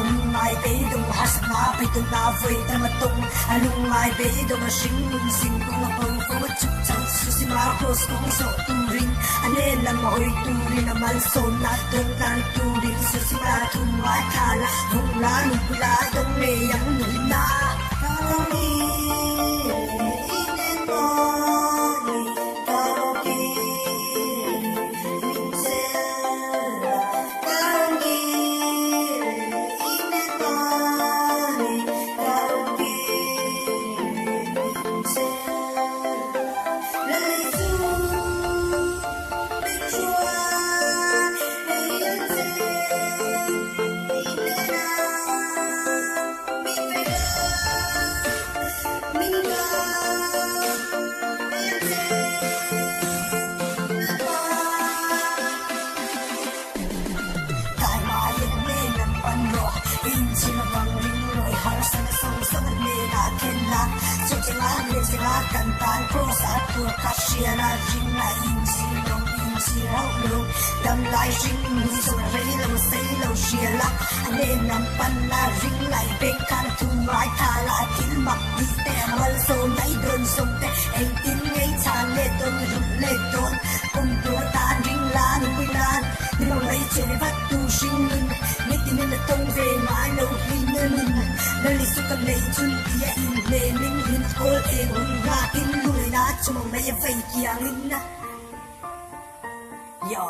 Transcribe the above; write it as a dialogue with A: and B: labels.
A: lung mai be dong has na pe tu na voi ta ma tung lung mai be dong a sing lung sing ku ma pong ko ma chu chang su si ma cross ko so tu ring ane la ma hoi tu ri na mal so na dong tan tu ring su si ma tu mai khala hung la nu la dong le yang nu na kamiกันตานโคสาตัวคาเชียนาจิงไลอินซีลงอินซีเราลงดำลายจิงมีสมรีเราเซเราเชียละอันเล่นนำปันนาริงไลเบงการทุ่งไม้ทาลาทิลมักดีแต่มันโซนไหนเดินส่งแต่เอ็งตินไงชาเล่ต้นรุนเล่ต้นกุมตัวตาริงลานวิลานนี่เราไม่เจอวัตถุชิงนึงไม่ตินนั่นตรงเวมาเราหินนึงนั่นลิสุกันเลยจุนเดียอินเลนิงหินโคเอหุ่นรากินลุยนะชั่วโมงไม่ยังไฟเกียงลินนะย่อ